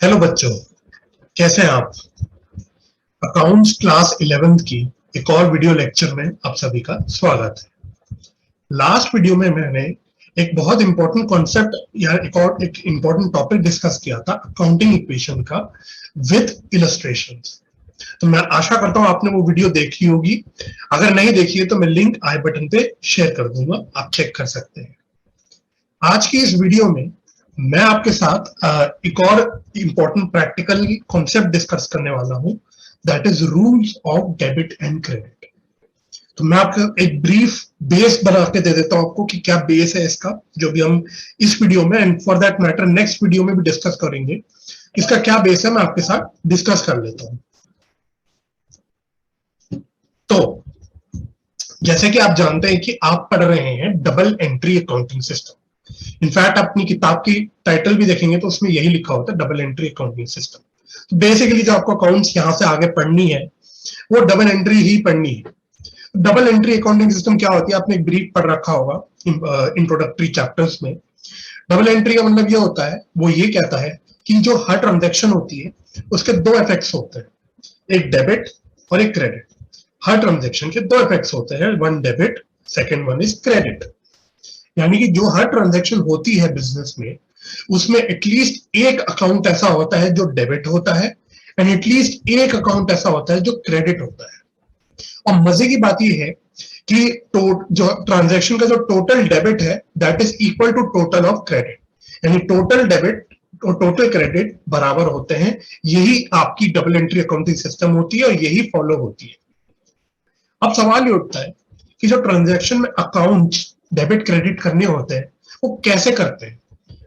Hello बच्चों, कैसे हैं आप। अकाउंट्स क्लास 11th की एक और वीडियो लेक्चर में आप सभी का स्वागत है। लास्ट वीडियो में मैंने एक बहुत इंपॉर्टेंट कॉन्सेप्ट या एक इंपॉर्टेंट टॉपिक डिस्कस किया था अकाउंटिंग इक्वेशन का विद इलस्ट्रेशंस। तो मैं आशा करता हूं आपने वो वीडियो देखी होगी। अगर नहीं देखी है तो मैं लिंक आई बटन पे शेयर कर दूंगा, आप चेक कर सकते हैं। आज की इस वीडियो में मैं आपके साथ एक और इम्पोर्टेंट प्रैक्टिकल कॉन्सेप्ट डिस्कस करने वाला हूं, that is rules of debit and credit. तो मैं आपको एक ब्रीफ बेस बना के दे देता हूं आपको कि क्या बेस है इसका, जो भी हम इस वीडियो में and for that matter next video में भी डिस्कस करेंगे। इसका क्या बेस है मैं आपके साथ डिस्कस कर लेता हूं। तो जैसे कि आप जानते हैं कि आप पढ़ रहे हैं double entry accounting system. In fact अपनी किताब की टाइटल भी देखेंगे तो उसमें यही लिखा होता है, डबल एंट्री अकाउंटिंग सिस्टम। तो बेसिकली जो आपको अकाउंट्स यहां से आगे पढ़नी है वो डबल एंट्री ही पढ़नी है। डबल एंट्री अकाउंटिंग सिस्टम क्या होती है, आपने एक ब्रीफ पढ़ रखा होगा इंट्रोडक्टरी चैप्टर्स में। डबल एंट्री का मतलब ये होता है, वो ये कहता है कि जो हर ट्रांजेक्शन होती है उसके दो इफेक्ट्स होते हैं, एक डेबिट और एक क्रेडिट। हर ट्रांजेक्शन के दो इफेक्ट्स होते हैं, one debit, second one is credit. यानी कि जो हर ट्रांजैक्शन होती है बिजनेस में उसमें एटलीस्ट एक अकाउंट ऐसा होता है जो डेबिट होता है एंड एटलीस्ट एक अकाउंट ऐसा होता है जो क्रेडिट होता है। और मजे की बात यह है कि जो ट्रांजैक्शन का जो टोटल डेबिट है that is equal to total of credit, यानी टोटल डेबिट और टोटल क्रेडिट बराबर होते हैं। यही आपकी डबल एंट्री अकाउंटिंग सिस्टम होती है और यही फॉलो होती है। अब सवाल ये उठता है कि जो ट्रांजैक्शन में अकाउंट डेबिट क्रेडिट करने होते हैं वो कैसे करते हैं,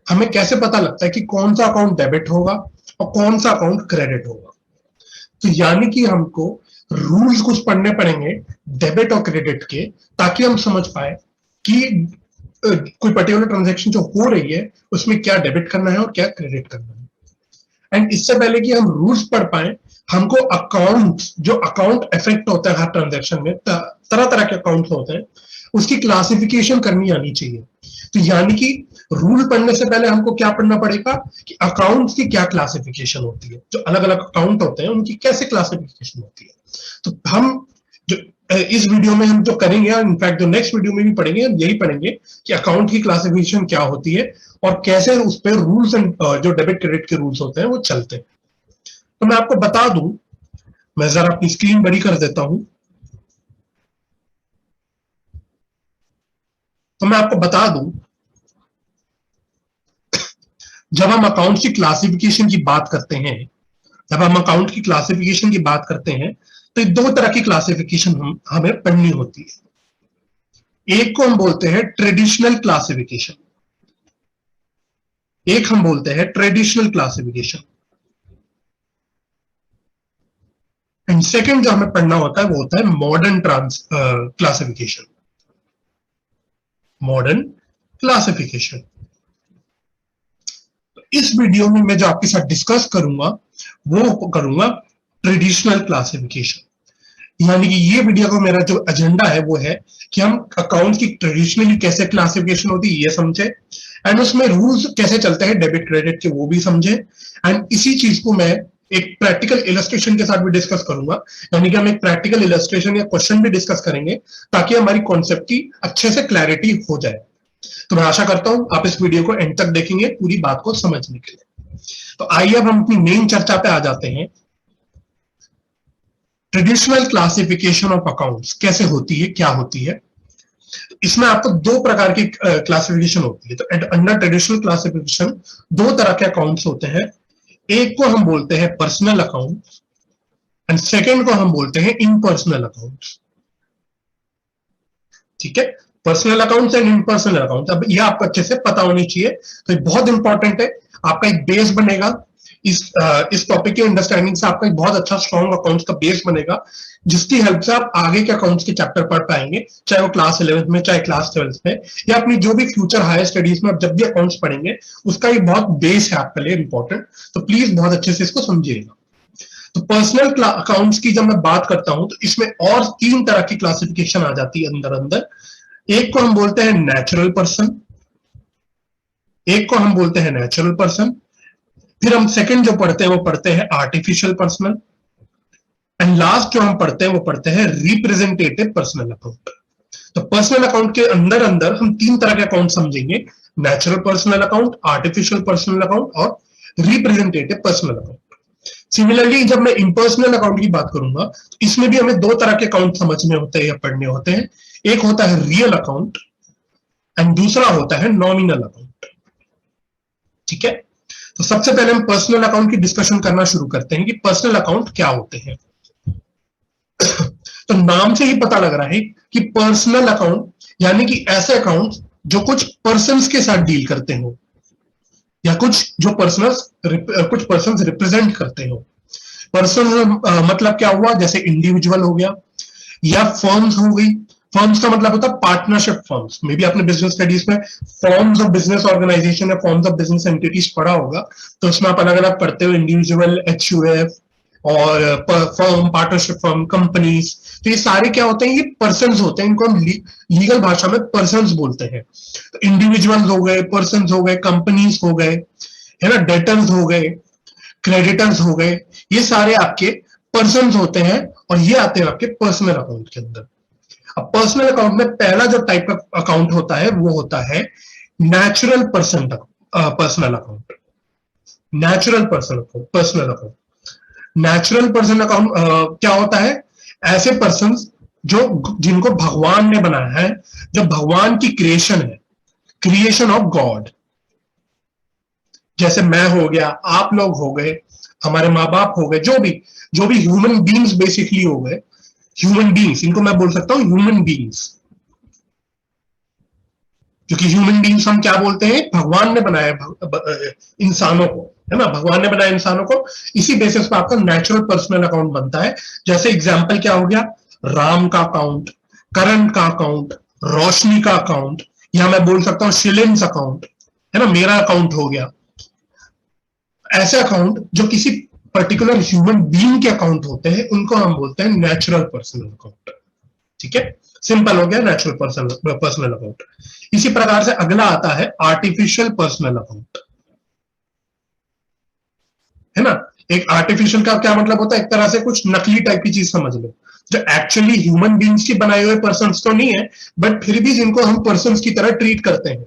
हमें कैसे पता लगता है कि कौन सा अकाउंट डेबिट होगा और कौन सा अकाउंट क्रेडिट होगा। तो यानी कि हमको रूल्स कुछ पढ़ने पड़ेंगे डेबिट और क्रेडिट के, ताकि हम समझ पाए कि कोई पर्टिकुलर ट्रांजैक्शन जो हो रही है उसमें क्या डेबिट करना है और क्या क्रेडिट करना है। एंड इससे पहले कि हम रूल्स पढ़ पाए, हमको अकाउंट जो अकाउंट इफेक्ट होता है हर ट्रांजैक्शन में, तरह तरह के अकाउंट होते हैं, उसकी क्लासिफिकेशन करनी आनी चाहिए। तो यानी कि रूल पढ़ने से पहले हमको क्या पढ़ना पड़ेगा कि अकाउंट्स की क्या क्लासिफिकेशन होती है, जो अलग अलग अकाउंट होते हैं उनकी कैसे क्लासिफिकेशन होती है। तो हम जो इस वीडियो में हम जो करेंगे, इनफैक्ट जो नेक्स्ट वीडियो में भी पढ़ेंगे, हम यही पढ़ेंगे कि अकाउंट की क्लासिफिकेशन क्या होती है और कैसे उस पर रूल्स एंड जो डेबिट क्रेडिट के रूल्स होते हैं वो चलते हैं। तो मैं आपको बता दूं, मैं जरा अपनी स्क्रीन बड़ी कर देता हूं। तो मैं आपको बता दूं, जब हम अकाउंट की क्लासिफिकेशन की बात करते हैं, जब हम अकाउंट की क्लासिफिकेशन की बात करते हैं तो दो तरह की क्लासिफिकेशन हमें पढ़नी होती है। एक को हम बोलते हैं ट्रेडिशनल क्लासिफिकेशन, एक हम बोलते हैं ट्रेडिशनल क्लासिफिकेशन, एंड सेकंड जो हमें पढ़ना होता है वो होता है मॉडर्न क्लासिफिकेशन, मॉडर्न क्लासिफिकेशन। इस वीडियो में मैं जो आपके साथ डिस्कस करूंगा वो करूंगा ट्रेडिशनल क्लासिफिकेशन। यानी कि ये वीडियो का मेरा जो एजेंडा है वो है कि हम अकाउंट की ट्रेडिशनली कैसे क्लासिफिकेशन होती है ये समझे, एंड उसमें रूल्स कैसे चलते हैं डेबिट क्रेडिट के वो भी समझे, एंड इसी चीज को मैं एक प्रैक्टिकल इलस्ट्रेशन के साथ भी डिस्कस करूंगा। यानी कि हम एक प्रैक्टिकल इलस्ट्रेशन या क्वेश्चन भी डिस्कस करेंगे ताकि हमारी कॉन्सेप्ट की अच्छे से क्लैरिटी हो जाए। तो मैं आशा करता हूं आप इस वीडियो को एंड तक देखेंगे पूरी बात को समझने के लिए। तो आइए अब हम अपनी मेन चर्चा पे आ जाते हैं। ट्रेडिशनल क्लासिफिकेशन ऑफ अकाउंट्स कैसे होती है, क्या होती है। इसमें आपको दो प्रकार की क्लासिफिकेशन होती है। तो अंडर ट्रेडिशनल क्लासिफिकेशन दो तरह के अकाउंट्स होते हैं। एक को हम बोलते हैं पर्सनल अकाउंट एंड सेकेंड को हम बोलते हैं इनपर्सनल अकाउंट्स। ठीक है, पर्सनल अकाउंट्स एंड इनपर्सनल अकाउंट्स, अब ये आपको अच्छे से पता होनी चाहिए। तो ये बहुत इंपॉर्टेंट है, आपका एक बेस बनेगा इस टॉपिक की अंडरस्टैंडिंग से, आपका एक बहुत अच्छा स्ट्रॉन्ग अकाउंट्स का बेस बनेगा, जिसकी हेल्प से आप आगे के अकाउंट्स के चैप्टर पढ़ पाएंगे, चाहे वो क्लास 11th में, चाहे क्लास 12th में, या अपनी जो भी फ्यूचर हायर स्टडीज में आप जब भी अकाउंट्स पढ़ेंगे उसका ये बहुत बेस है आपके लिए इंपॉर्टेंट। तो प्लीज बहुत अच्छे से इसको समझिएगा। तो पर्सनल अकाउंट्स की जब मैं बात करता हूं तो इसमें और तीन तरह की क्लासिफिकेशन आ जाती है अंदर अंदर। एक को हम बोलते हैं नेचुरल पर्सन, एक को हम बोलते हैं नेचुरल पर्सन, फिर हम सेकंड जो पढ़ते हैं वो पढ़ते हैं आर्टिफिशियल पर्सनल, एंड लास्ट जो हम पढ़ते हैं वो पढ़ते हैं रिप्रेजेंटेटिव पर्सनल अकाउंट। तो पर्सनल अकाउंट के अंदर अंदर हम तीन तरह के अकाउंट समझेंगे, natural personal account, artificial personal account और रिप्रेजेंटेटिव पर्सनल अकाउंट। सिमिलरली जब मैं इम्पर्सनल अकाउंट की बात करूंगा तो इसमें भी हमें दो तरह के अकाउंट समझने होते हैं या पढ़ने होते हैं। एक होता है रियल अकाउंट एंड दूसरा होता है नॉमिनल अकाउंट। ठीक है, तो सबसे पहले हम पर्सनल अकाउंट की डिस्कशन करना शुरू करते हैं कि पर्सनल अकाउंट क्या होते हैं। तो नाम से ही पता लग रहा है कि पर्सनल अकाउंट यानी कि ऐसे अकाउंट जो कुछ पर्सन्स के साथ डील करते हो या कुछ पर्सन्स रिप्रेजेंट करते हो। पर्सन मतलब क्या हुआ, जैसे इंडिविजुअल हो गया या फर्म्स हो गई। फर्म्स का मतलब होता है पार्टनरशिप फर्म्स। मे बी आपने बिजनेस स्टडीज में फॉर्म्स ऑफ बिजनेस ऑर्गेनाइजेशन या फॉर्म्स ऑफ बिजनेस एंटिटीज पढ़ा होगा, तो उसमें आप अलग अलग पढ़ते हो, इंडिविजुअल, एचयूएफ और फर्म, पार्टनरशिप फर्म, कंपनीज। तो ये सारे क्या होते हैं, ये पर्सन्स होते हैं, इनको हम लीगल भाषा में पर्सन्स बोलते हैं। तो इंडिविजुअल्स हो गए, पर्सन्स हो गए, कंपनीज हो गए, है ना, डेटर्स हो गए, क्रेडिटर्स हो गए, ये सारे आपके पर्सन्स होते हैं और ये आते हैं आपके पर्सनल अकाउंट के अंदर। अब पर्सनल अकाउंट में पहला जो टाइप का अकाउंट होता है वो होता है natural personal account. Natural personal account natural person account क्या होता है, ऐसे पर्सन जो जिनको भगवान ने बनाया है, जो भगवान की क्रिएशन है, क्रिएशन ऑफ गॉड। जैसे मैं हो गया, आप लोग हो गए, हमारे माँ बाप हो गए, जो भी ह्यूमन बींग्स बेसिकली हो गए, ह्यूमन बींग्स, इनको मैं बोल सकता हूं ह्यूमन बींग्स। क्योंकि ह्यूमन बींग्स हम क्या बोलते हैं, भगवान ने बनाया इंसानों को, है ना, भगवान ने बनाया इंसानों को। इसी बेसिस पे आपका नेचुरल पर्सनल अकाउंट बनता है। जैसे एग्जांपल क्या हो गया, राम का अकाउंट, करण का अकाउंट, रोशनी का अकाउंट, या मैं बोल सकता हूँ शिलिंस अकाउंट, है ना, मेरा अकाउंट हो गया। ऐसे अकाउंट जो किसी पर्टिकुलर ह्यूमन बीइंग के अकाउंट होते हैं उनको हम बोलते हैं नेचुरल पर्सनल अकाउंट। ठीक है, सिंपल हो गया नेचुरल पर्सनल अकाउंट। इसी प्रकार से अगला आता है आर्टिफिशियल पर्सनल अकाउंट, है ना। एक आर्टिफिशियल का क्या मतलब होता है, एक तरह से कुछ नकली टाइप की चीज समझ लो, जो एक्चुअली ह्यूमन बींग्स की बनाए हुए पर्सन्स तो नहीं है, बट फिर भी जिनको हम पर्सन्स की तरह ट्रीट करते हैं।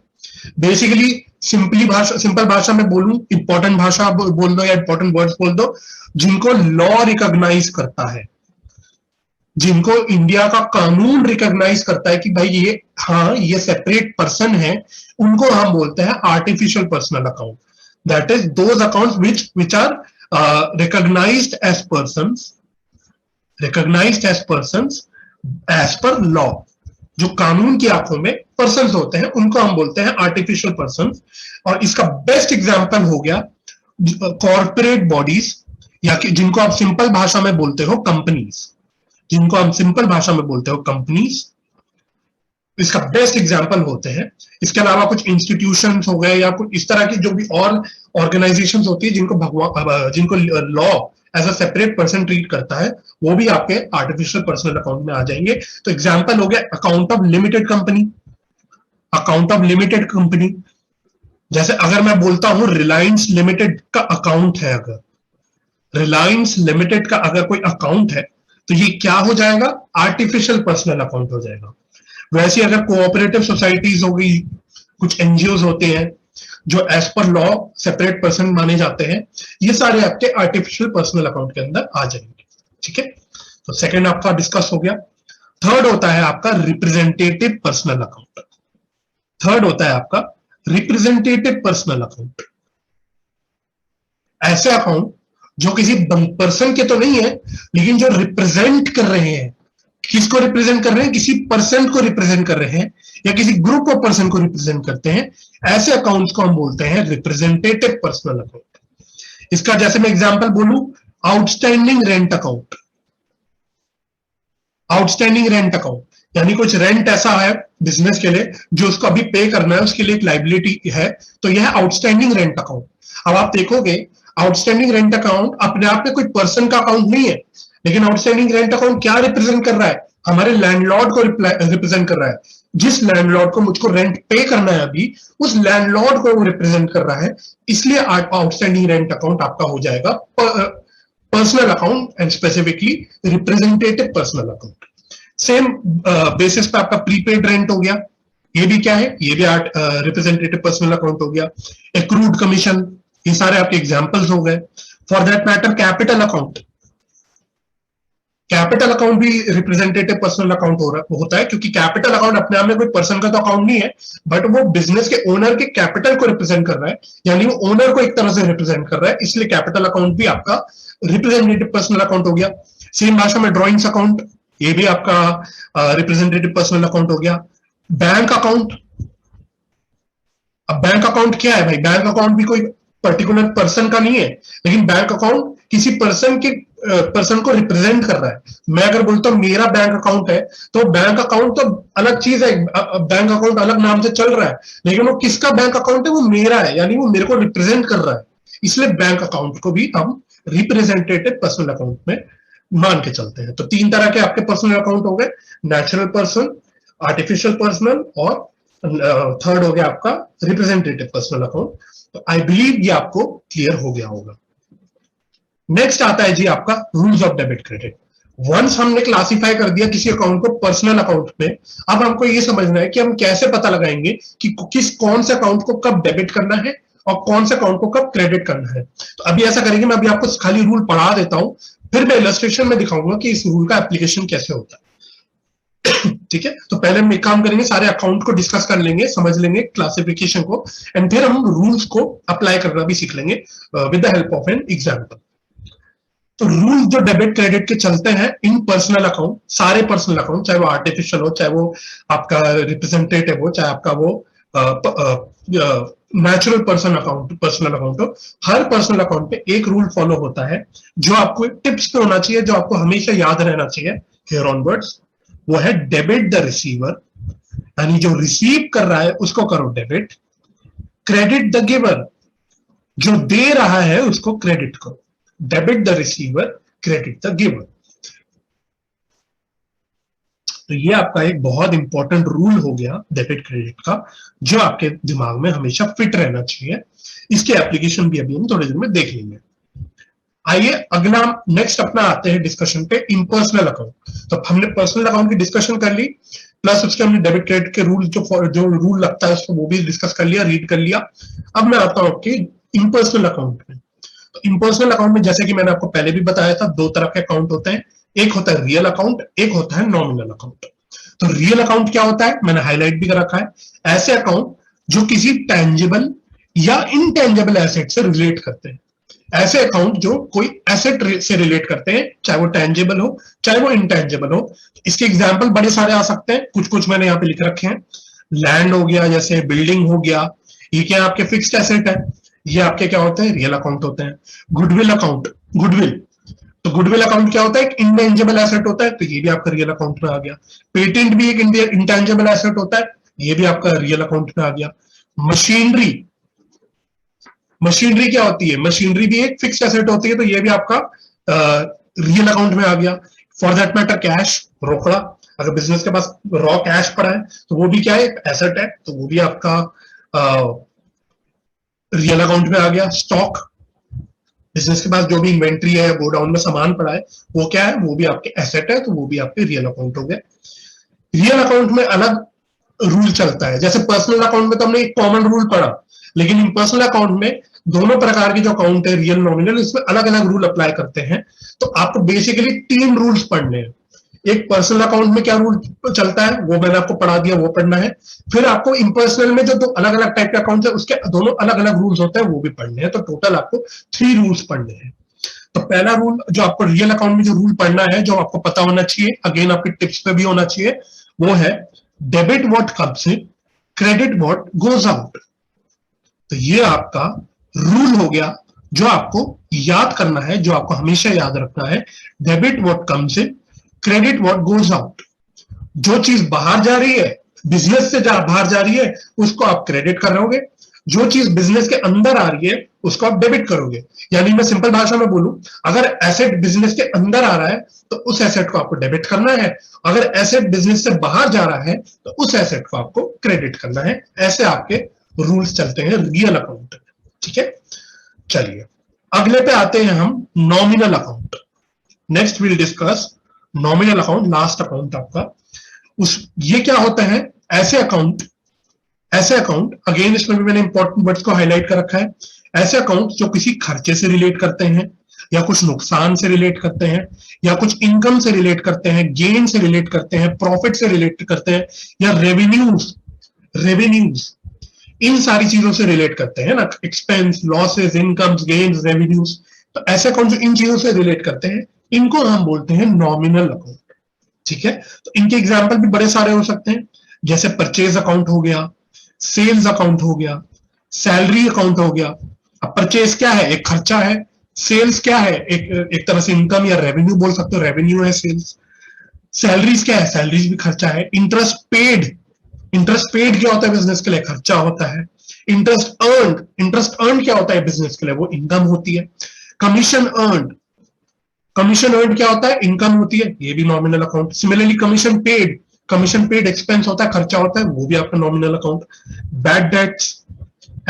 बेसिकली सिंपल भाषा में बोलूं, इंपॉर्टेंट भाषा बोल दो या इंपॉर्टेंट वर्ड्स बोल दो, जिनको लॉ रिकॉग्नाइज करता है, जिनको इंडिया का कानून रिकॉग्नाइज करता है कि भाई ये, हाँ, ये सेपरेट पर्सन है, उनको हम बोलते हैं artificial personal account. That is those accounts which are recognised as persons, recognised as persons as per law. जो कानून की आंखों में पर्सन्स होते हैं उनको हम बोलते हैं आर्टिफिशियल पर्सन्स। और इसका बेस्ट एग्जांपल हो गया कॉर्पोरेट बॉडीज, या कि जिनको आप सिंपल भाषा में बोलते हो कंपनीज, जिनको हम सिंपल भाषा में बोलते हो कंपनीज, इसका बेस्ट एग्जांपल होते हैं। इसके अलावा कुछ इंस्टीट्यूशंस हो गए या कुछ इस तरह की जो भी और ऑर्गेनाइजेशंस होती है जिनको law as a separate person treat करता है, वो भी आपके आर्टिफिशियल पर्सनल अकाउंट में आ जाएंगे। तो एग्जांपल हो गया account of limited company, account of limited company. जैसे अगर मैं बोलता हूं रिलायंस लिमिटेड का अकाउंट है, अगर रिलायंस लिमिटेड का अगर कोई अकाउंट है तो ये क्या हो जाएगा, आर्टिफिशियल पर्सनल अकाउंट हो जाएगा। वैसे अगर कोऑपरेटिव सोसाइटीज हो गई, कुछ एनजीओ होते हैं जो as per law separate person माने जाते हैं, ये सारे आपके आर्टिफिशियल पर्सनल अकाउंट के अंदर आ जाएंगे। ठीक है, तो सेकंड आपका डिस्कस हो गया। थर्ड होता है आपका रिप्रेजेंटेटिव पर्सनल अकाउंट। थर्ड होता है आपका रिप्रेजेंटेटिव पर्सनल अकाउंट। ऐसे अकाउंट जो किसी पर्सन के तो नहीं है, लेकिन जो रिप्रेजेंट कर रहे हैं, किसको रिप्रेजेंट कर रहे हैं, किसी पर्सन को रिप्रेजेंट कर रहे हैं या किसी ग्रुप ऑफ पर्सन को रिप्रेजेंट करते हैं, ऐसे अकाउंट्स को हम बोलते हैं रिप्रेजेंटेटिव पर्सनल अकाउंट। इसका जैसे मैं एग्जांपल बोलूं, outstanding rent account. Outstanding rent account यानी कुछ रेंट ऐसा है बिजनेस के लिए जो उसको अभी पे करना है, उसके लिए एक लाइबिलिटी है, तो यह आउटस्टैंडिंग रेंट अकाउंट। अब आप देखोगे आउटस्टैंडिंग रेंट अकाउंट अपने आप में कोई पर्सन का अकाउंट नहीं है, लेकिन आउटस्टैंडिंग रेंट अकाउंट क्या रिप्रेजेंट कर रहा है, हमारे लैंडलॉर्ड को रिप्रेजेंट कर रहा है। जिस लैंडलॉर्ड को मुझको रेंट पे करना है अभी, उस लैंडलॉर्ड को वो रिप्रेजेंट कर रहा है, इसलिए आउटस्टैंडिंग रेंट अकाउंट आपका हो जाएगा personal account and specifically representative personal account. Same basis पे आपका प्रीपेड रेंट हो गया, ये भी क्या है, ये भी रिप्रेजेंटेटिव पर्सनल अकाउंट हो गया। एक्रूड कमीशन, ये सारे आपके एग्जांपल्स हो गए। For that matter capital account, capital account भी रिप्रेजेंटेटिव पर्सनल अकाउंट होता है, क्योंकि कैपिटल अकाउंट अपने आप में कोई पर्सन का तो अकाउंट नहीं है, बट वो बिजनेस के ओनर के कैपिटल को रिप्रेजेंट कर रहा है, यानी वो ओनर को एक तरह से रिप्रेजेंट कर रहा है, इसलिए कैपिटल अकाउंट भी आपका रिप्रेजेंटेटिव पर्सनल अकाउंट हो गया। सेम भाषा में ड्रॉइंग्स अकाउंट, ये भी आपका रिप्रेजेंटेटिव पर्सनल अकाउंट हो गया। बैंक अकाउंट, अब बैंक अकाउंट क्या है भाई, बैंक अकाउंट भी कोई पर्टिकुलर पर्सन का नहीं है, लेकिन बैंक अकाउंट किसी पर्सन को रिप्रेजेंट कर रहा है। मैं अगर बोलता हूं मेरा बैंक अकाउंट है, तो बैंक अकाउंट तो अलग चीज है, बैंक अकाउंट अलग नाम से चल रहा है, लेकिन वो किसका बैंक अकाउंट है, वो मेरा है, यानी वो मेरे को रिप्रेजेंट कर रहा है, इसलिए बैंक अकाउंट को भी हम रिप्रेजेंटेटिव पर्सनल अकाउंट में मान के चलते हैं। तो 3 तरह के आपके पर्सनल अकाउंट हो गए, नेचुरल पर्सन, आर्टिफिशियल पर्सनल, और थर्ड हो गया आपका रिप्रेजेंटेटिव पर्सनल अकाउंट। तो आई बिलीव ये आपको क्लियर हो गया होगा। नेक्स्ट आता है जी आपका rules of debit credit. Once हमने क्लासिफाई कर दिया किसी अकाउंट को पर्सनल अकाउंट में, अब हमको ये समझना है कि हम कैसे पता लगाएंगे कि कौन से अकाउंट को कब डेबिट करना है और कौन से अकाउंट को कब क्रेडिट करना है। तो अभी ऐसा करेंगे, मैं अभी आपको खाली रूल पढ़ा देता हूं, फिर मैं इलस्ट्रेशन में दिखाऊंगा कि इस रूल का एप्लीकेशन कैसे होता है। ठीक है, तो पहले हम एक काम करेंगे, सारे अकाउंट को डिस्कस कर लेंगे, समझ लेंगे क्लासिफिकेशन को, एंड फिर हम रूल्स को अप्लाई करना भी सीख लेंगे with the help of an example. तो रूल जो डेबिट क्रेडिट के चलते हैं इन पर्सनल अकाउंट, सारे पर्सनल अकाउंट, चाहे वो आर्टिफिशियल हो, चाहे वो आपका रिप्रेजेंटेटिव हो, चाहे आपका वो natural person account personal account हो, हर पर्सनल अकाउंट पे एक रूल फॉलो होता है जो आपको टिप्स पे होना चाहिए, जो आपको हमेशा याद रहना चाहिए हियर ऑनवर्ड्स। वो है डेबिट द रिसीवर, यानी जो रिसीव कर रहा है उसको करो डेबिट। क्रेडिट द गिवर, जो दे रहा है उसको क्रेडिट करो। Debit the receiver, credit the giver. तो ये आपका एक बहुत इंपॉर्टेंट रूल हो गया डेबिट क्रेडिट का, जो आपके दिमाग में हमेशा फिट रहना चाहिए। इसके एप्लीकेशन भी अभी हम थोड़ी देर में देख लेंगे। आइए अगला नेक्स्ट अपना आते हैं डिस्कशन पे इम्पर्सनल अकाउंट। तो हमने पर्सनल अकाउंट की डिस्कशन कर ली, प्लस उसके हमने डेबिट क्रेडिट के रूल जो रूल लगता है उसको वो भी डिस्कस कर लिया, रीड कर लिया। अब मैं आता हूं आपके इम्पर्सनल अकाउंट में। तो इम्पर्सनल अकाउंट में जैसे कि मैंने आपको पहले भी बताया था, 2 तरह के अकाउंट होते हैं, एक होता है रियल अकाउंट, एक होता है नॉमिनल अकाउंट। तो रियल अकाउंट क्या होता है, मैंने हाईलाइट भी कर रखा है, ऐसे अकाउंट जो किसी टेंजिबल या इनटेंजिबल एसेट से रिलेट करते हैं। ऐसे अकाउंट जो कोई एसेट से रिलेट करते हैं, चाहे वो टेंजिबल हो चाहे वो इनटेंजिबल हो। इसके एग्जांपल बड़े सारे आ सकते हैं, कुछ कुछ मैंने यहाँ पे लिख रखे हैं। लैंड हो गया, जैसे बिल्डिंग हो गया, ये क्या आपके फिक्स्ड एसेट है, ये आपके क्या होते हैं, रियल अकाउंट होते हैं। गुडविल अकाउंट, गुडविल, तो गुडविल अकाउंट क्या होता है, एक इंटेंजिबल एसेट होता है, तो ये भी आपका रियल अकाउंट में आ गया। पेटेंट भी एक इंटेंजिबल एसेट होता है, ये भी आपका रियल अकाउंट में आ गया। मशीनरी, मशीनरी क्या होती है, मशीनरी भी एक फिक्स्ड एसेट होती है, तो ये भी आपका रियल अकाउंट में आ गया। फॉर दैट मैटर कैश, रोकड़ा, अगर बिजनेस के पास रॉ कैश पड़ा है तो वो भी क्या है, एसेट है, तो वो भी आपका रियल अकाउंट में आ गया। स्टॉक, बिजनेस के पास जो भी इन्वेंट्री है, गोडाउन में सामान पड़ा है, वो क्या है, वो भी आपके एसेट है, तो वो भी आपके रियल अकाउंट हो गए। रियल अकाउंट में अलग रूल चलता है, जैसे पर्सनल अकाउंट में तो हमने एक कॉमन रूल पढ़ा, लेकिन इन पर्सनल अकाउंट में दोनों प्रकार के जो अकाउंट है, रियल नॉमिनल, इसमें अलग अलग रूल अप्लाई करते हैं। तो आपको बेसिकली 3 रूल्स पढ़ने हैं। एक पर्सनल अकाउंट में क्या रूल चलता है वो मैंने आपको पढ़ा दिया, वो पढ़ना है। फिर आपको इम्पर्सनल में जो 2 अलग अलग टाइप के अकाउंट है उसके दोनों अलग अलग रूल्स होते हैं, वो भी पढ़ने हैं। तो टोटल आपको 3 रूल्स पढ़ने हैं। तो पहला रूल जो आपको रियल अकाउंट में जो रूल पढ़ना है, जो आपको पता होना चाहिए, अगेन आपके टिप्स पे भी होना चाहिए, वो है debit what comes in, credit what goes out. तो ये आपका रूल हो गया जो आपको याद करना है, जो आपको हमेशा याद रखना है। Debit what comes in, credit what goes out. जो चीज बाहर जा रही है, बिजनेस से बाहर जा रही है, उसको आप क्रेडिट कर रहोगे। जो चीज बिजनेस के अंदर आ रही है उसको आप डेबिट करोगे। यानी मैं सिंपल भाषा में बोलूं, अगर एसेट बिजनेस के अंदर आ रहा है तो उस एसेट को आपको डेबिट करना है, अगर एसेट बिजनेस से बाहर जा रहा है तो उस एसेट को आपको क्रेडिट करना है। ऐसे आपके रूल्स चलते हैं रियल अकाउंट। ठीक है, चलिए अगले पे आते हैं हम, nominal account. Next will discuss nominal account, last account आपका। ये क्या होता है? ऐसे अकाउंट अगेन इसमें भी मैंने इंपॉर्टेंट वर्ड्स को हाईलाइट कर रखा है। ऐसे अकाउंट जो किसी खर्चे से रिलेट करते हैं, या कुछ नुकसान से रिलेट करते हैं, या कुछ इनकम से रिलेट करते हैं, गेन से रिलेट करते हैं, प्रॉफिट से रिलेट करते हैं, या रेवेन्यूज इन सारी चीजों से रिलेट करते हैं ना, expense, losses, incomes, gains, revenues. तो ऐसे अकाउंट जो इन चीजों से रिलेट करते हैं, इनको हम बोलते हैं नॉमिनल अकाउंट। ठीक है, तो इनके एग्जाम्पल भी बड़े सारे हो सकते हैं, जैसे परचेज अकाउंट हो गया, सेल्स अकाउंट हो गया, सैलरी अकाउंट हो गया। अब परचेज क्या है? एक खर्चा है। सेल्स क्या है? एक तरह से इनकम या रेवेन्यू बोल सकते हो, रेवेन्यू है सेल्स। सैलरीज क्या है? सैलरीज भी खर्चा है। इंटरेस्ट पेड क्या होता है? बिजनेस के लिए खर्चा होता है। इंटरेस्ट अर्न क्या होता है बिजनेस के लिए? वो इनकम होती है। कमीशन अर्न क्या होता है? इनकम होती है, ये भी nominal account. Similarly commission paid expense होता है, खर्चा होता है, वो भी आपका नॉमिनल अकाउंट। बैड डेट्स,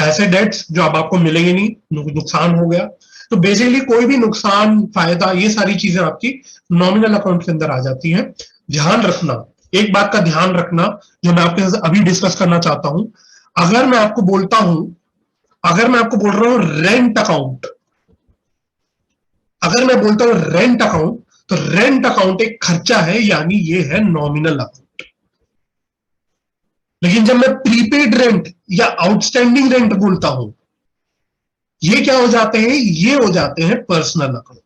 ऐसे डेट्स जो अब आपको मिलेंगे नहीं, नुकसान हो गया। तो बेसिकली कोई भी नुकसान, फायदा, ये सारी चीजें आपकी नॉमिनल अकाउंट के अंदर आ जाती हैं। ध्यान रखना, एक बात का ध्यान रखना जो मैं आपके साथ अभी डिस्कस करना चाहता हूं। अगर मैं आपको बोल रहा हूं रेंट अकाउंट, अगर मैं बोलता हूं रेंट अकाउंट, तो रेंट अकाउंट एक खर्चा है, यानी ये है नॉमिनल अकाउंट। लेकिन जब मैं प्रीपेड रेंट या आउटस्टैंडिंग रेंट बोलता हूं, ये क्या हो जाते हैं? ये हो जाते हैं पर्सनल अकाउंट।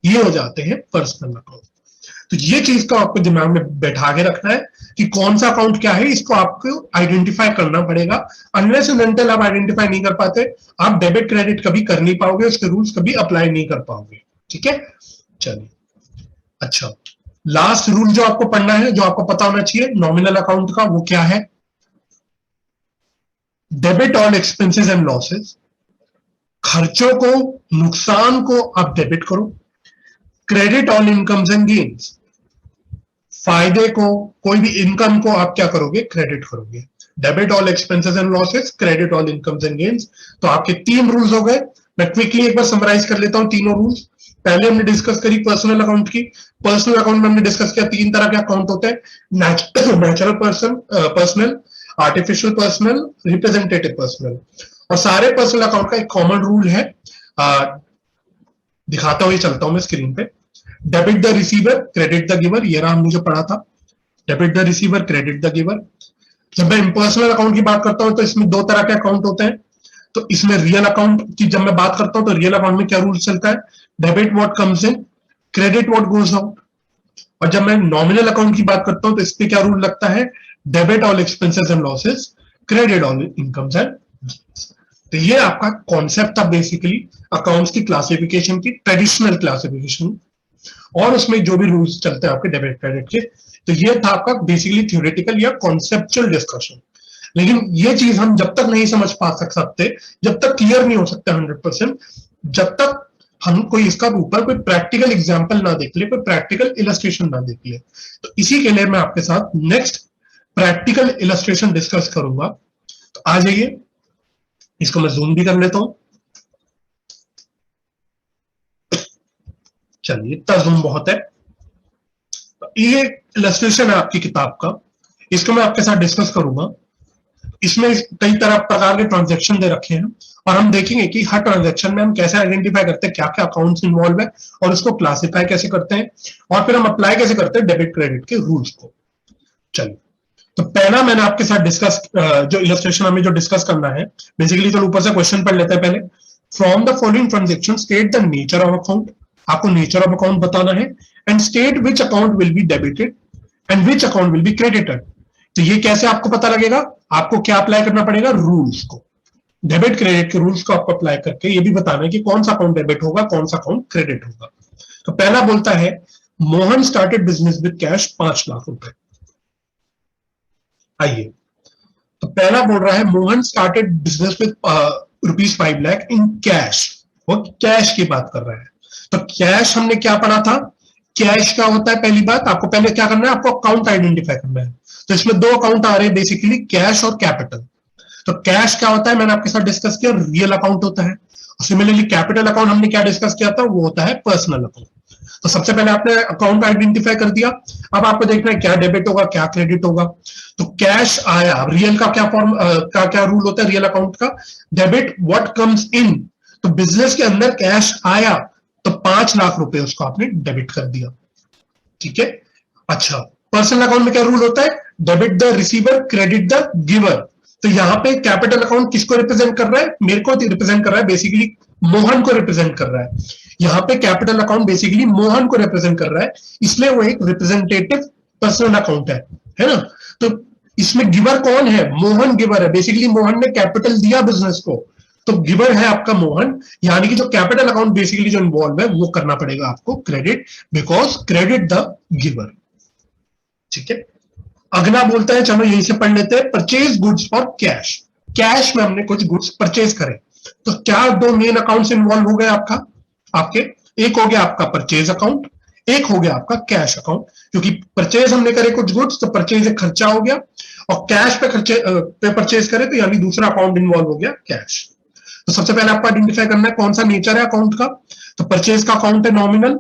ये हो जाते हैं पर्सनल अकाउंट। तो ये चीज को आपको दिमाग में बैठा के रखना है कि कौन सा अकाउंट क्या है, इसको आपको आइडेंटिफाई करना पड़ेगा। अनलेस एंड अनटिल आप आइडेंटिफाई नहीं कर पाते, आप डेबिट क्रेडिट कभी कर नहीं पाओगे, उसके रूल्स कभी अप्लाई नहीं कर पाओगे। ठीक है, चलिए। अच्छा, लास्ट रूल जो आपको पढ़ना है, जो आपको पता होना चाहिए नॉमिनल अकाउंट का, वो क्या है? Debit all expenses and losses. खर्चों को, नुकसान को आप डेबिट करो। Credit all incomes and gains. फायदे को, कोई भी इनकम को आप क्या करोगे? क्रेडिट करोगे। Debit all expenses and losses, credit all incomes and gains. तो आपके 3 रूल्स हो गए। मैं क्विकली एक बार समराइज कर लेता हूं तीनों रूल्स। पहले हमने डिस्कस करी पर्सनल अकाउंट की। पर्सनल अकाउंट में हमने डिस्कस किया 3 तरह के अकाउंट होते हैं, natural personal, artificial personal, representative personal. और सारे पर्सनल अकाउंट का एक कॉमन रूल है, दिखाता हूं, ये चलता हूं मैं स्क्रीन पे। Debit the receiver, credit the giver. ये रहा हमने जो पढ़ा था, debit the receiver, credit the giver. जब मैं इम्पर्सनल अकाउंट की बात करता हूं तो इसमें 2 तरह के अकाउंट होते हैं। तो इसमें रियल अकाउंट की जब मैं बात करता हूं तो रियल अकाउंट में क्या रूल चलता है? Debit what comes in, credit what goes out. और जब मैं नॉमिनल अकाउंट की बात करता हूं तो इस पे क्या रूल लगता है? Debit all expenses and losses, credit all incomes and gains. तो ये आपका कॉन्सेप्ट था बेसिकली अकाउंट्स की क्लासिफिकेशन की, ट्रेडिशनल क्लासिफिकेशन, और उसमें जो भी रूल्स चलते हैं आपके डेबिट क्रेडिट के। तो ये था आपका बेसिकली थ्योरेटिकल या कॉन्सेप्चुअल डिस्कशन। लेकिन ये चीज हम जब तक नहीं समझ पा सकते, जब तक क्लियर नहीं हो सकते 100%, जब तक हम कोई इसका ऊपर कोई प्रैक्टिकल एग्जांपल ना देख ले, कोई प्रैक्टिकल इलस्ट्रेशन ना देख ले। तो इसी के लिए मैं आपके साथ नेक्स्ट प्रैक्टिकल इलस्ट्रेशन डिस्कस करूंगा। तो आ जाइए, इसको मैं जूम भी कर लेता हूं। चलिए, इतना जूम बहुत है। ये इलस्ट्रेशन है आपकी किताब का, इसको मैं आपके साथ डिस्कस करूंगा। इसमें कई तरह प्रकार के ट्रांजैक्शन दे रखे हैं, और हम देखेंगे कि हर ट्रांजैक्शन में हम कैसे आइडेंटिफाई करते हैं क्या क्या अकाउंट्स इन्वॉल्व है, और उसको क्लासिफाई कैसे करते हैं, और फिर हम अप्लाई कैसे करते हैं डेबिट क्रेडिट के रूल्स को। चलिए, तो पहला मैंने आपके साथ डिस्कस, जो इलस्ट्रेशन हमें जो डिस्कस करना है, बेसिकली तो ऊपर से क्वेश्चन पढ़ लेते हैं पहले। From the following transaction state the nature of account. आपको नेचर ऑफ अकाउंट बताना है, and state which account will be debited and which account will be credited. तो ये कैसे आपको पता लगेगा? आपको क्या अप्लाई करना पड़ेगा? रूल्स को, डेबिट क्रेडिट के रूल्स को आपको अप्लाई करके ये भी बताना है कि कौन सा अकाउंट डेबिट होगा, कौन सा अकाउंट क्रेडिट होगा। तो पहला बोलता है, Mohan started business with cash 5 lakh रुपए। आइए, तो पहला बोल रहा है Mohan started business with ₹5 lakh in cash. वो कैश की बात कर रहा है। तो कैश हमने क्या पढ़ा था? कैश क्या होता है? पहली बात आपको पहले क्या करना है, आपको अकाउंट आइडेंटिफाई करना है। तो इसमें दो अकाउंट आ रहे हैं बेसिकली, कैश और कैपिटल। तो कैश क्या होता है मैंने आपके साथ डिस्कस किया, रियल अकाउंट होता है। सिमिलरली कैपिटल अकाउंट हमने क्या डिस्कस किया था, वो होता है पर्सनल अकाउंट। तो सबसे पहले आपने अकाउंट आइडेंटिफाई कर दिया। अब आपको देखना है क्या डेबिट होगा क्या क्रेडिट होगा। तो कैश आया, रियल का क्या फॉर्म का क्या रूल होता है रियल अकाउंट का, डेबिट व्हाट कम्स इन। तो बिजनेस के अंदर कैश आया तो 5 लाख रुपए उसको आपने डेबिट कर दिया, ठीक है। अच्छा, पर्सनल अकाउंट में क्या रूल होता है, debit the receiver credit the giver. तो यहां पे कैपिटल अकाउंट किसको रिप्रेजेंट कर रहा है, मेरे को रिप्रेजेंट कर रहा है, बेसिकली मोहन को रिप्रेजेंट कर रहा है। यहाँ पे कैपिटल अकाउंट बेसिकली मोहन को रिप्रेजेंट कर रहा है, इसलिए वो एक रिप्रेजेंटेटिव पर्सनल अकाउंट है ना। तो इसमें गिवर कौन है, मोहन गिवर है। बेसिकली मोहन ने कैपिटल दिया बिजनेस को, तो गिवर है आपका मोहन। यानी कि जो कैपिटल अकाउंट बेसिकली जो इन्वॉल्व है वो करना पड़ेगा आपको credit, because credit the giver, ठीक है। अगला बोलता है, चलो यहीं से पढ़ लेते हैं, purchase goods for cash. Cash में हमने कुछ गुड्स परचेज करे, तो क्या दो मेन अकाउंट्स इन्वॉल्व हो गए आपके। एक हो गया आपका परचेज अकाउंट, एक हो गया आपका कैश अकाउंट। क्योंकि परचेज हमने करे कुछ गुड्स तो परचेज एक खर्चा हो गया, और कैश पे परचेज करे तो यानी दूसरा अकाउंट इन्वॉल्व हो गया कैश। तो सबसे पहले आपको आइडेंटिफाई करना है कौन सा नेचर है अकाउंट का। तो परचेज का अकाउंट है नॉमिनल,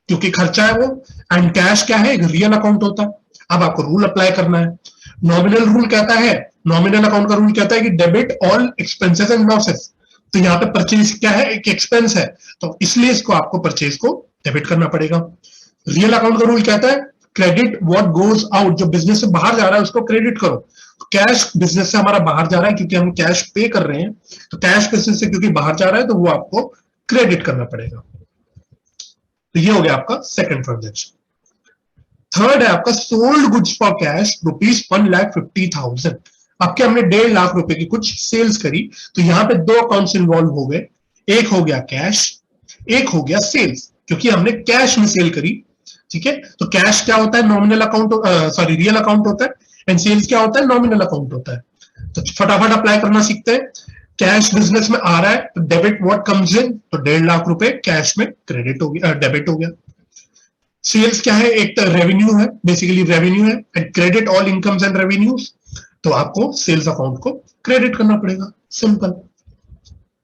क्योंकि खर्चा है वो, एंड कैश क्या है, एक रियल अकाउंट होता है। अब आपको रूल अप्लाई करना है। नॉमिनल रूल कहता है, नॉमिनल अकाउंट का रूल कहता है कि debit all expenses and losses. तो यहाँ पे परचेज क्या है, एक एक्सपेंस है, तो इसलिए इसको आपको परचेज को डेबिट करना पड़ेगा। रियल अकाउंट का रूल कहता है क्रेडिट व्हाट गोज आउट, जो बिजनेस से बाहर जा रहा है उसको क्रेडिट करो। कैश बिजनेस से हमारा बाहर जा रहा है क्योंकि हम कैश पे कर रहे हैं, तो कैश बिजनेस से क्योंकि बाहर जा रहा है तो वो आपको क्रेडिट करना पड़ेगा। तो ये हो गया आपका सेकंड ट्रांजेक्शन। थर्ड है आपका सोल्ड गुड्स फॉर कैश ₹1,50,000। आपके हमने 1.5 लाख रुपए की कुछ सेल्स करी, तो यहां पे दो अकाउंट्स इन्वॉल्व हो गए। एक हो गया कैश, एक हो गया सेल्स, क्योंकि हमने कैश में सेल करी, ठीक है। तो कैश क्या होता है, nominal account, sorry real account होता है, एंड सेल्स क्या होता है, नॉमिनल अकाउंट होता है। तो फटाफट अप्लाई करना सीखते हैं। कैश बिजनेस में आ रहा है तो डेबिट व्हाट कम्स इन, तो 1.5 लाख रुपए कैश में क्रेडिट हो गया, डेबिट हो गया। सेल्स क्या है, एक तो रेवेन्यू है, बेसिकली रेवेन्यू है, and credit all incomes and revenues, तो आपको सेल्स अकाउंट को क्रेडिट करना पड़ेगा, simple.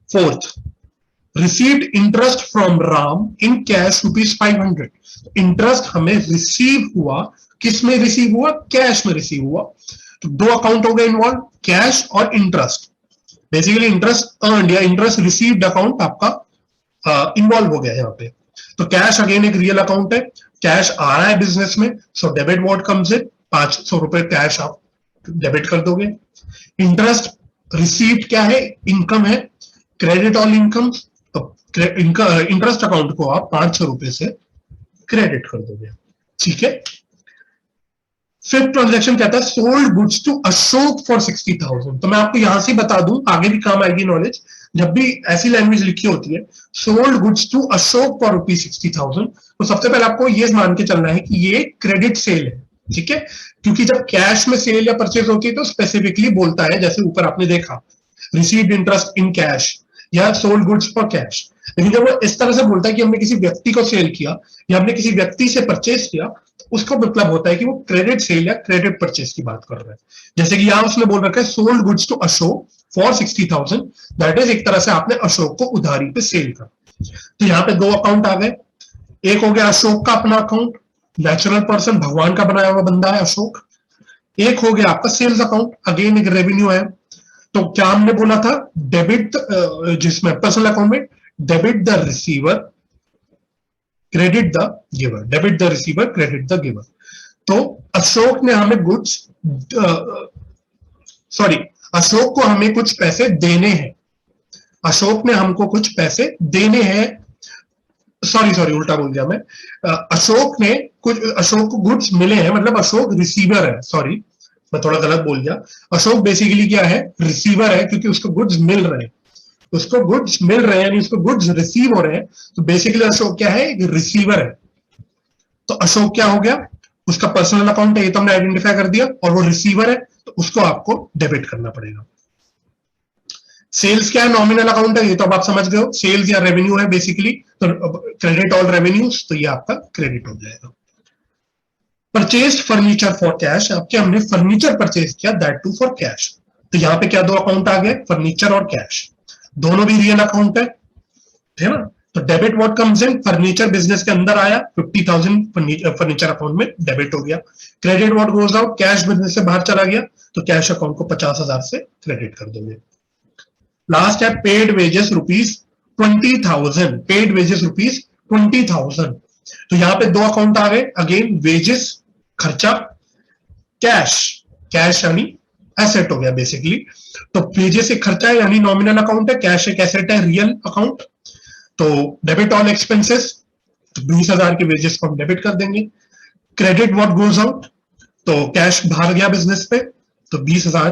Fourth, received interest from Ram in cash ₹500। Interest हमें रिसीव हुआ, किस में रिसीव हुआ, कैश में रिसीव हुआ। तो दो अकाउंट हो गए इन्वॉल्व, कैश और इंटरेस्ट। बेसिकली इंटरेस्ट अर्न या इंटरेस्ट रिसीव्ड अकाउंट आपका इन्वॉल्व हो गया यहाँ पे। तो कैश अगेन एक रियल अकाउंट है, कैश आ रहा है बिजनेस में, so debit what comes in, 500 रुपए कैश आप डेबिट कर दोगे। इंटरेस्ट रिसीव्ड क्या है, इनकम है, credit all income, interest account को आप 500 रुपए से क्रेडिट कर दोगे, ठीक है। फिफ्थ ट्रांजैक्शन कहता है sold goods to Ashok for 60,000। तो मैं आपको यहां से बता दूं, आगे भी काम आएगी नॉलेज, जब भी ऐसी लैंग्वेज लिखी होती है, sold goods to Ashok for ₹60,000, तो सबसे पहले आपको ये मान के चलना है कि ये क्रेडिट सेल है, ठीक है। क्योंकि जब कैश में सेल या परचेज होती है तो स्पेसिफिकली बोलता है, जैसे ऊपर आपने देखा, रिसीव्ड इंटरेस्ट इन कैश या सोल्ड गुड्स फॉर कैश। लेकिन जब वो इस तरह से बोलता है कि हमने किसी व्यक्ति को सेल किया या हमने किसी व्यक्ति से परचेज किया, उसका मतलब होता है कि वो क्रेडिट सेल या क्रेडिट परचेज की बात कर रहा है। जैसे कि यहां उसने बोल रखा है sold goods to Ashok for 60,000, that is एक तरह से आपने अशोक को उधारी पे सेल कर। तो यहाँ पे दो अकाउंट आ गए, एक हो गया अशोक का अपना अकाउंट, नेचुरल पर्सन, भगवान का बनाया हुआ बंदा है अशोक। एक हो गया आपका सेल्स अकाउंट, अगेन एक रेवेन्यू है। तो क्या हमने बोला था, डेबिट, जिसमें पर्सनल अकाउंट में debit the receiver credit the giver, debit the receiver credit the giver. तो अशोक ने हमें गुड्स, सॉरी, अशोक को हमें कुछ पैसे देने हैं, अशोक ने हमको कुछ पैसे देने हैं, सॉरी उल्टा बोल दिया मैं। अशोक ने कुछ, अशोक को गुड्स मिले हैं, मतलब अशोक रिसीवर है, सॉरी मैं थोड़ा गलत बोल दिया। अशोक बेसिकली क्या है, रिसीवर है, क्योंकि उसको गुड्स मिल रहे हैं, उसको गुड्स मिल रहे हैं यानी उसको गुड्स रिसीव हो रहे हैं। तो बेसिकली अशोक क्या है, रिसीवर है। तो अशोक क्या हो गया, उसका पर्सनल अकाउंट है, ये तो हमने आइडेंटिफाई कर दिया, और वो रिसीवर है, तो उसको आपको डेबिट करना पड़ेगा। सेल्स क्या है, नॉमिनल अकाउंट है, ये तो अब आप समझ गए हो, सेल्स या रेवेन्यू है बेसिकली, तो क्रेडिट ऑल रेवेन्यूज, तो ये आपका क्रेडिट हो जाएगा। परचेज फर्नीचर फॉर कैश, आपके हमने फर्नीचर परचेज किया, दैट टू फॉर कैश, तो यहाँ पे क्या दो अकाउंट आ गए, फर्नीचर और कैश, दोनों भी रियल अकाउंट है ना। तो debit what comes in, furniture business के अंदर आया, 50,000 फर्नीचर अकाउंट में डेबिट हो गया। Credit what goes out, cash business से बाहर चला गया, तो कैश अकाउंट को 50,000 से क्रेडिट कर दोगे। लास्ट है पेड वेजेस ₹20,000, पेड वेजेस ₹20,000, तो यहां पे दो अकाउंट आ गए, अगेन वेजेस खर्चा, कैश, कैश यानी एसेट हो गया बेसिकली, तो वेजेस एक खर्चा है यानी नॉमिनल अकाउंट है, कैश एक एसेट है रियल अकाउंट, तो डेबिट ऑल एक्सपेंसेस, तो 20,000 के वेजेस को हम डेबिट कर देंगे। क्रेडिट व्हाट गोज आउट, तो कैश बाहर गया बिजनेस पे, तो 20,000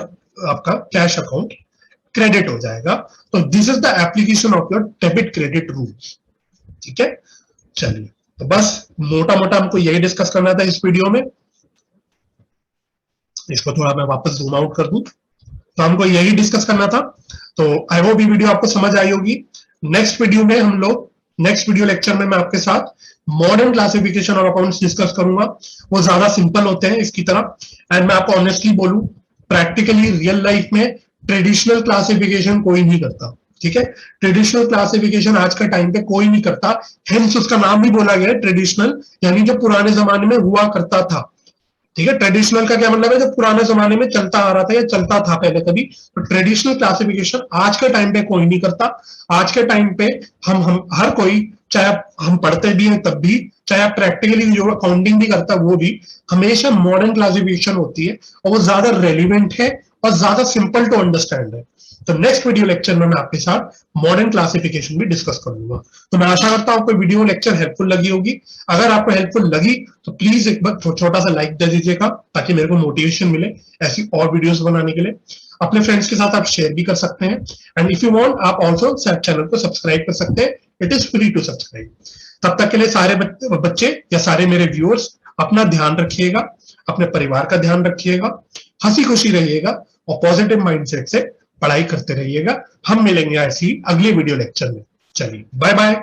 आपका कैश अकाउंट क्रेडिट हो जाएगा। तो this is the application of your debit credit rules, ठीक है। चलिए, तो बस मोटा मोटा हमको यही डिस्कस करना था इस वीडियो में। इसको थोड़ा मैं वापस जूम आउट कर दूं, तो हमको यही डिस्कस करना था। तो आई होप ये वीडियो आपको समझ आई होगी। नेक्स्ट वीडियो में हम लोग, नेक्स्ट वीडियो लेक्चर में मैं आपके साथ modern classification of accounts discuss करूंगा। वो ज्यादा सिंपल होते हैं इसकी तरह, एंड मैं आपको ऑनेस्टली बोलूं, प्रैक्टिकली रियल लाइफ में ट्रेडिशनल क्लासिफिकेशन कोई नहीं करता, ठीक है। ट्रेडिशनल क्लासिफिकेशन आज के टाइम पे कोई नहीं करता, हेंस उसका नाम भी बोला गया है ट्रेडिशनल, यानी जो पुराने जमाने में हुआ करता था, ठीक है। ट्रेडिशनल का क्या मतलब है, जो पुराने जमाने में चलता आ रहा था या चलता था पहले कभी, तो ट्रेडिशनल क्लासिफिकेशन आज के टाइम पे कोई नहीं करता। आज के टाइम पे हम हर कोई, चाहे हम पढ़ते भी हैं तब भी, चाहे आप प्रैक्टिकली जो अकाउंटिंग भी करता है वो भी, हमेशा मॉडर्न क्लासिफिकेशन होती है, और वो ज्यादा रेलिवेंट है और ज्यादा सिंपल टू अंडरस्टैंड है। तो नेक्स्ट वीडियो लेक्चर में मैं आपके साथ मॉडर्न क्लासिफिकेशन भी डिस्कस करूंगा। तो मैं आशा करता हूं आपको वीडियो लेक्चर हेल्पफुल लगी होगी। अगर आपको हेल्पफुल लगी तो प्लीज एक बार छोटा सा लाइक दे दीजिएगा, ताकि मेरे को मोटिवेशन मिले ऐसी और वीडियोस बनाने के लिए। अपने फ्रेंड्स के साथ आप शेयर भी कर सकते हैं, एंड इफ यू वांट आप ऑल्सो चैनल को सब्सक्राइब कर सकते हैं, it is free to subscribe. तब तक के लिए सारे बच्चे या सारे मेरे व्यूअर्स अपना ध्यान रखिएगा, अपने परिवार का ध्यान रखिएगा, हंसी खुशी रहिएगा और पॉजिटिव माइंडसेट से पढ़ाई करते रहिएगा। हम मिलेंगे ऐसी अगले वीडियो लेक्चर में। चलिए, बाय बाय।